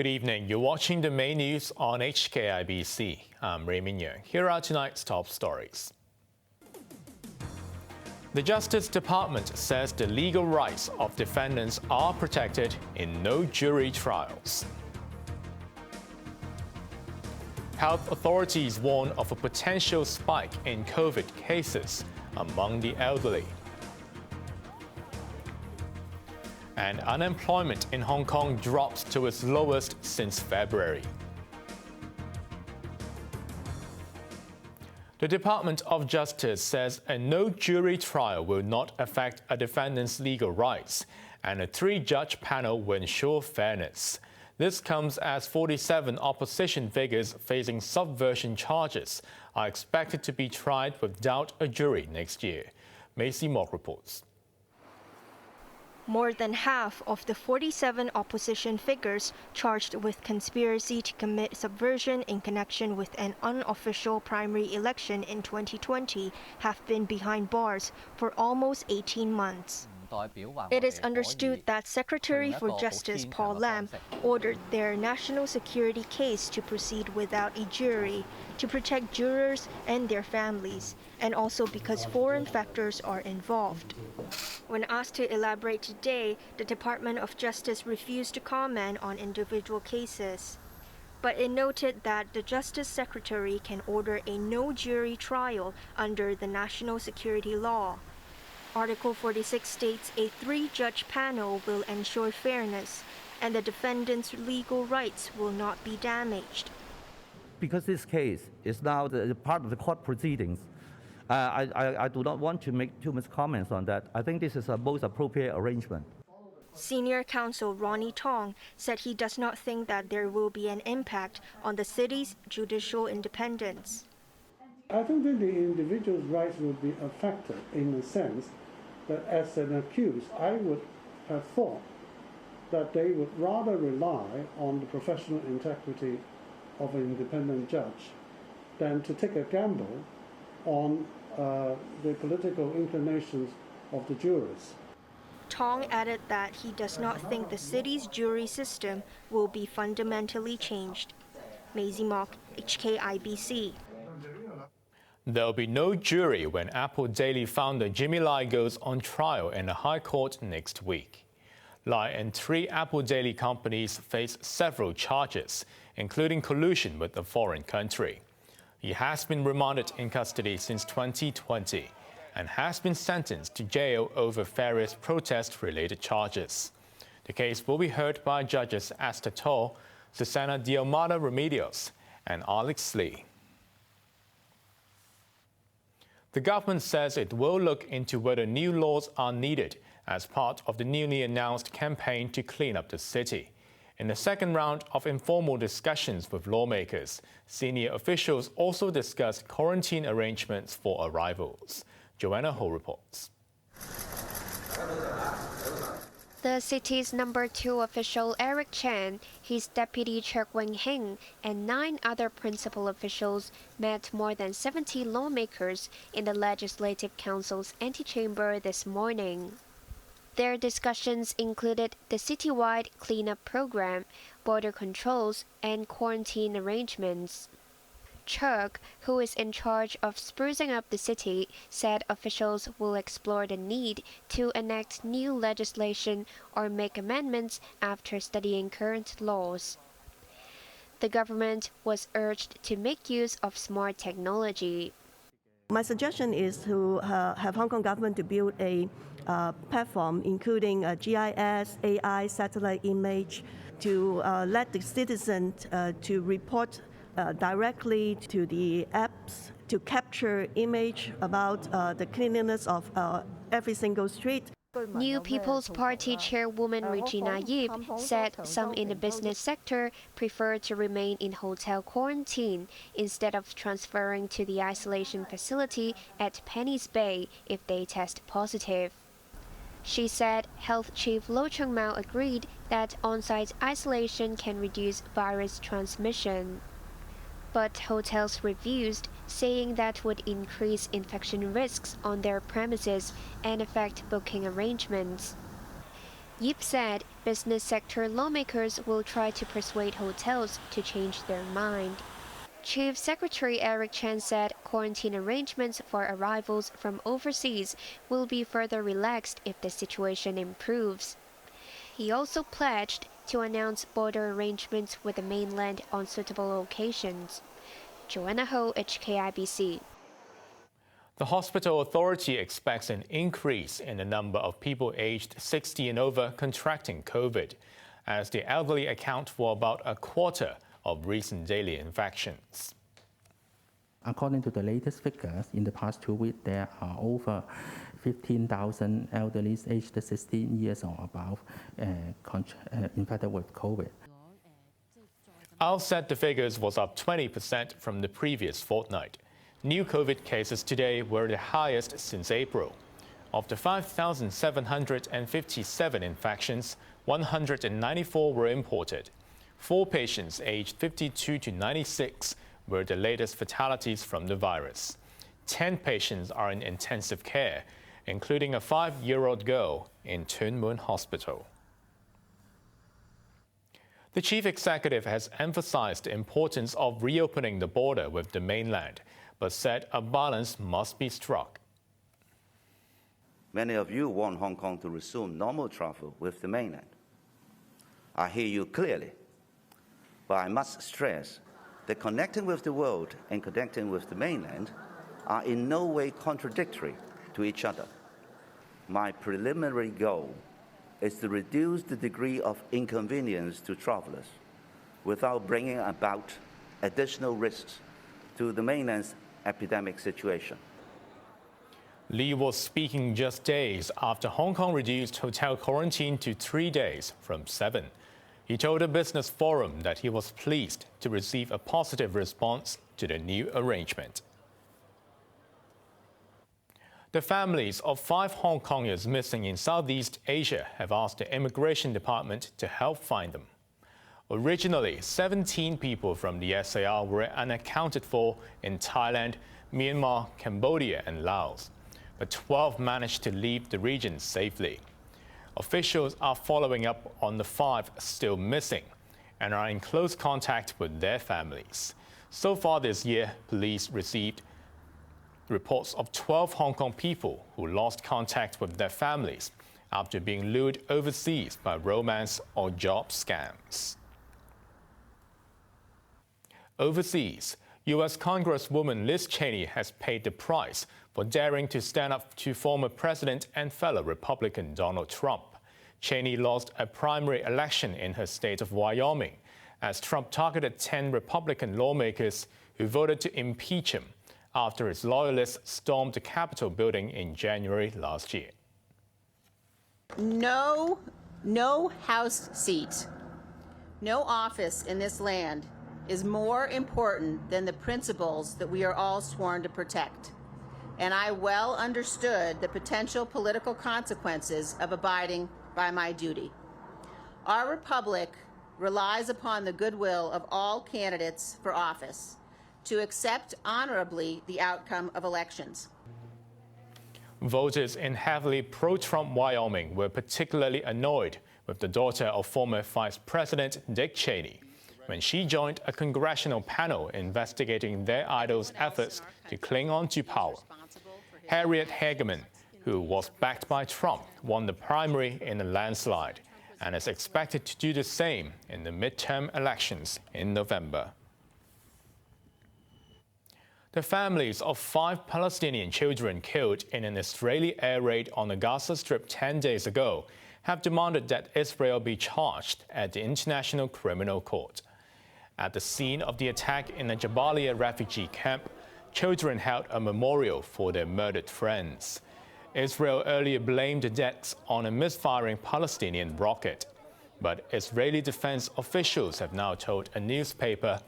Good evening. You're watching the main news on HKIBC. I'm Raymond Yeung. Here are tonight's top stories. The Justice Department says the legal rights of defendants are protected in no jury trials. Health authorities warn of a potential spike in COVID cases among the elderly. And unemployment in Hong Kong drops to its lowest since February. The Department of Justice says a no-jury trial will not affect a defendant's legal rights, and a 3-judge panel will ensure fairness. This comes as 47 opposition figures facing subversion charges are expected to be tried without a jury next year. Maisie Mock reports. More than half of the 47 opposition figures charged with conspiracy to commit subversion in connection with an unofficial primary election in 2020 have been behind bars for almost 18 months. It is understood that Secretary for Justice Paul Lam ordered their national security case to proceed without a jury to protect jurors and their families, and also because foreign factors are involved. When asked to elaborate today, the Department of Justice refused to comment on individual cases. But it noted that the Justice Secretary can order a no-jury trial under the national security law. Article 46 states a 3-judge panel will ensure fairness, and the defendant's legal rights will not be damaged. Because this case is now part of the court proceedings, I do not want to make too much comments on that. I think this is a most appropriate arrangement. Senior counsel Ronnie Tong said he does not think that there will be an impact on the city's judicial independence. I think that the individual's rights will be affected in the sense that as an accused, I would have thought that they would rather rely on the professional integrity of an independent judge than to take a gamble on the political inclinations of the jurors. Tong added that he does not think the city's jury system will be fundamentally changed. Maisie Mock, HKIBC. There'll be no jury when Apple Daily founder Jimmy Lai goes on trial in the High Court next week. Lai and 3 Apple Daily companies face several charges, including collusion with a foreign country. He has been remanded in custody since 2020 and has been sentenced to jail over various protest-related charges. The case will be heard by judges Esther To, Susana Diomada Remedios, and Alex Lee. The government says it will look into whether new laws are needed as part of the newly announced campaign to clean up the city. In the second round of informal discussions with lawmakers, senior officials also discussed quarantine arrangements for arrivals. Joanna Ho reports. The city's number 2 official Eric Chan, his deputy Chek Weng-hing, and 9 other principal officials met more than 70 lawmakers in the Legislative Council's antechamber this morning. Their discussions included the citywide cleanup program, border controls, and quarantine arrangements. Chek, who is in charge of sprucing up the city, said officials will explore the need to enact new legislation or make amendments after studying current laws. The government was urged to make use of smart technology. My suggestion is to have Hong Kong government to build a platform including GIS, AI, satellite image, to let the citizens to report directly to the apps to capture image about the cleanliness of every single street. New People's Party chairwoman Regina Yip said some in the business sector prefer to remain in hotel quarantine instead of transferring to the isolation facility at Penny's Bay if they test positive. She said Health Chief Lo Chung Mau agreed that on-site isolation can reduce virus transmission. But hotels refused, saying that would increase infection risks on their premises and affect booking arrangements. Yip said Business sector lawmakers will try to persuade hotels to change their mind. Chief Secretary Eric Chan said quarantine arrangements for arrivals from overseas will be further relaxed if the situation improves. He also pledged to announce border arrangements with the mainland on suitable occasions. Joanna Ho, HKIBC. The hospital authority expects an increase in the number of people aged 60 and over contracting COVID, as the elderly account for about a quarter of recent daily infections. According to the latest figures, in the past 2 weeks, there are over 15,000 elderly aged 16 years or above infected with COVID. I'll said the figures was up 20% from the previous fortnight. New COVID cases today were the highest since April. Of the 5,757 infections, 194 were imported. 4 patients aged 52 to 96 were the latest fatalities from the virus. 10 patients are in intensive care, including a 5-year-old girl in Tuen Mun Hospital. The chief executive has emphasized the importance of reopening the border with the mainland, but said a balance must be struck. Many of you want Hong Kong to resume normal travel with the mainland. I hear you clearly, but I must stress that connecting with the world and connecting with the mainland are in no way contradictory to each other. My preliminary goal is to reduce the degree of inconvenience to travelers without bringing about additional risks to the mainland's epidemic situation. Lee was speaking just days after Hong Kong reduced hotel quarantine to 3 days from 7. He told a business forum that he was pleased to receive a positive response to the new arrangement. The families of 5 Hong Kongers missing in Southeast Asia have asked the Immigration Department to help find them. Originally, 17 people from the SAR were unaccounted for in Thailand, Myanmar, Cambodia and Laos, but 12 managed to leave the region safely. Officials are following up on the 5 still missing and are in close contact with their families. So far this year, police received reports of 12 Hong Kong people who lost contact with their families after being lured overseas by romance or job scams. Overseas, U.S. Congresswoman Liz Cheney has paid the price for daring to stand up to former President and fellow Republican Donald Trump. Cheney lost a primary election in her state of Wyoming as Trump targeted 10 Republican lawmakers who voted to impeach him after his loyalists stormed the Capitol building in January last year. No House seat, no office in this land is more important than the principles that we are all sworn to protect. And I well understood the potential political consequences of abiding by my duty. Our republic relies upon the goodwill of all candidates for office to accept honorably the outcome of elections. Voters in heavily pro-Trump Wyoming were particularly annoyed with the daughter of former Vice President Dick Cheney when she joined a congressional panel investigating their idol's efforts to cling on to power. Harriet Hageman, who was backed by Trump, won the primary in a landslide and is expected to do the same in the midterm elections in November. The families of 5 Palestinian children killed in an Israeli air raid on the Gaza Strip 10 days ago have demanded that Israel be charged at the International Criminal Court. At the scene of the attack in a Jabalia refugee camp, children held a memorial for their murdered friends. Israel earlier blamed the deaths on a misfiring Palestinian rocket, but Israeli defense officials have now told a newspaper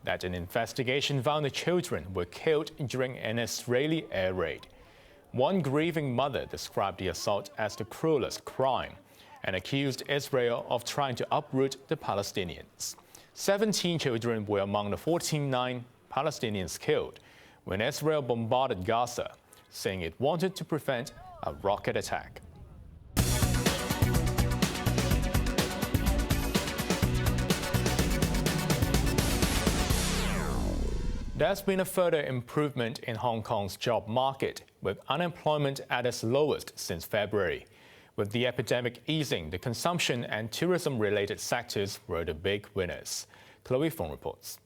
that an investigation found the children were killed during an Israeli air raid. One grieving mother described the assault as the cruelest crime and accused Israel of trying to uproot the Palestinians. 17 children were among the 49 Palestinians killed when Israel bombarded Gaza, saying it wanted to prevent a rocket attack. There's been a further improvement in Hong Kong's job market, with unemployment at its lowest since February. With the epidemic easing, the consumption and tourism-related sectors were the big winners. Chloe Fong reports.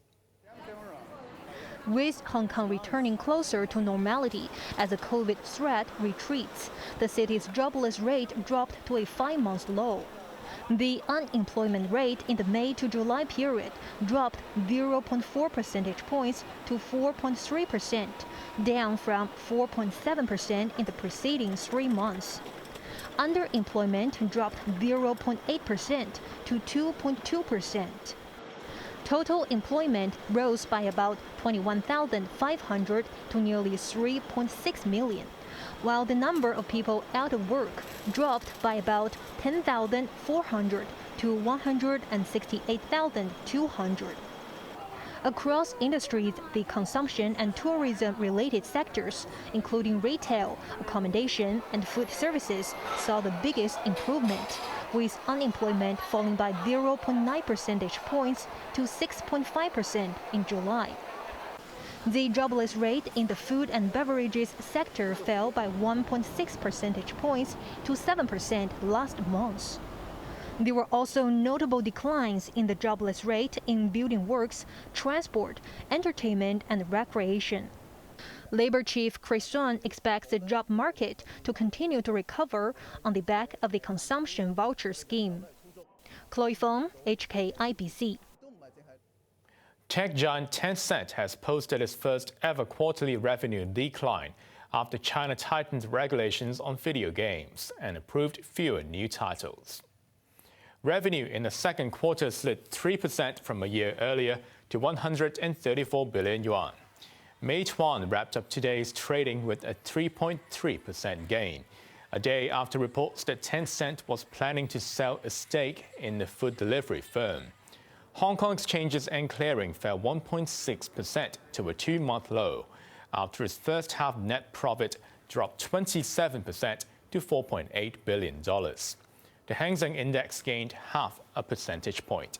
With Hong Kong returning closer to normality as the COVID threat retreats, the city's jobless rate dropped to a 5-month low. The unemployment rate in the May to July period dropped 0.4 percentage points to 4.3%, down from 4.7% in the preceding 3 months. Underemployment dropped 0.8% to 2.2%. Total employment rose by about 21,500 to nearly 3.6 million, while the number of people out of work dropped by about 10,400 to 168,200. Across industries, the consumption and tourism-related sectors, including retail, accommodation, and food services, saw the biggest improvement, with unemployment falling by 0.9 percentage points to 6.5% in July. The jobless rate in the food and beverages sector fell by 1.6 percentage points to 7% last month. There were also notable declines in the jobless rate in building works, transport, entertainment, and recreation. Labor Chief Chris Sun expects the job market to continue to recover on the back of the consumption voucher scheme. Chloe Fong, HKIBC. Tech giant Tencent has posted its first ever quarterly revenue decline after China tightened regulations on video games and approved fewer new titles. Revenue in the second quarter slid 3% from a year earlier to 134 billion yuan. Meituan wrapped up today's trading with a 3.3% gain, a day after reports that Tencent was planning to sell a stake in the food delivery firm. Hong Kong exchanges and clearing fell 1.6% to a 2-month low, after its first half net profit dropped 27% to $4.8 billion. The Hang Seng Index gained half a percentage point.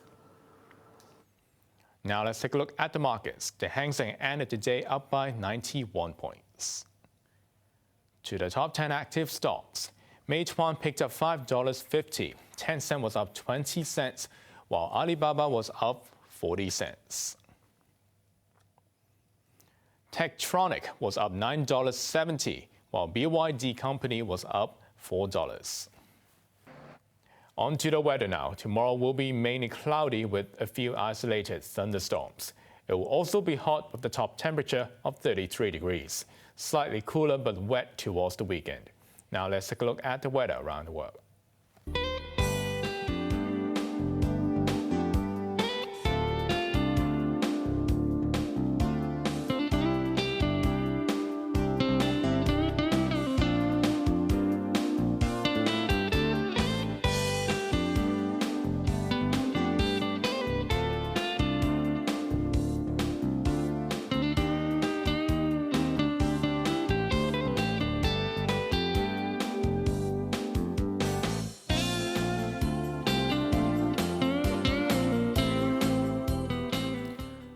Now let's take a look at the markets. The Hang Seng ended the day up by 91 points. To the top 10 active stocks, Meituan picked up $5.50. Tencent was up 20 cents, while Alibaba was up 40 cents. Tektronic was up $9.70, while BYD Company was up $4. On to the weather now. Tomorrow will be mainly cloudy with a few isolated thunderstorms. It will also be hot with the top temperature of 33 degrees. Slightly cooler but wet towards the weekend. Now let's take a look at the weather around the world.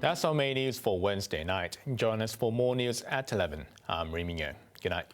That's our main news for Wednesday night. Join us for more news at 11. I'm Raymond Yeung. Good night.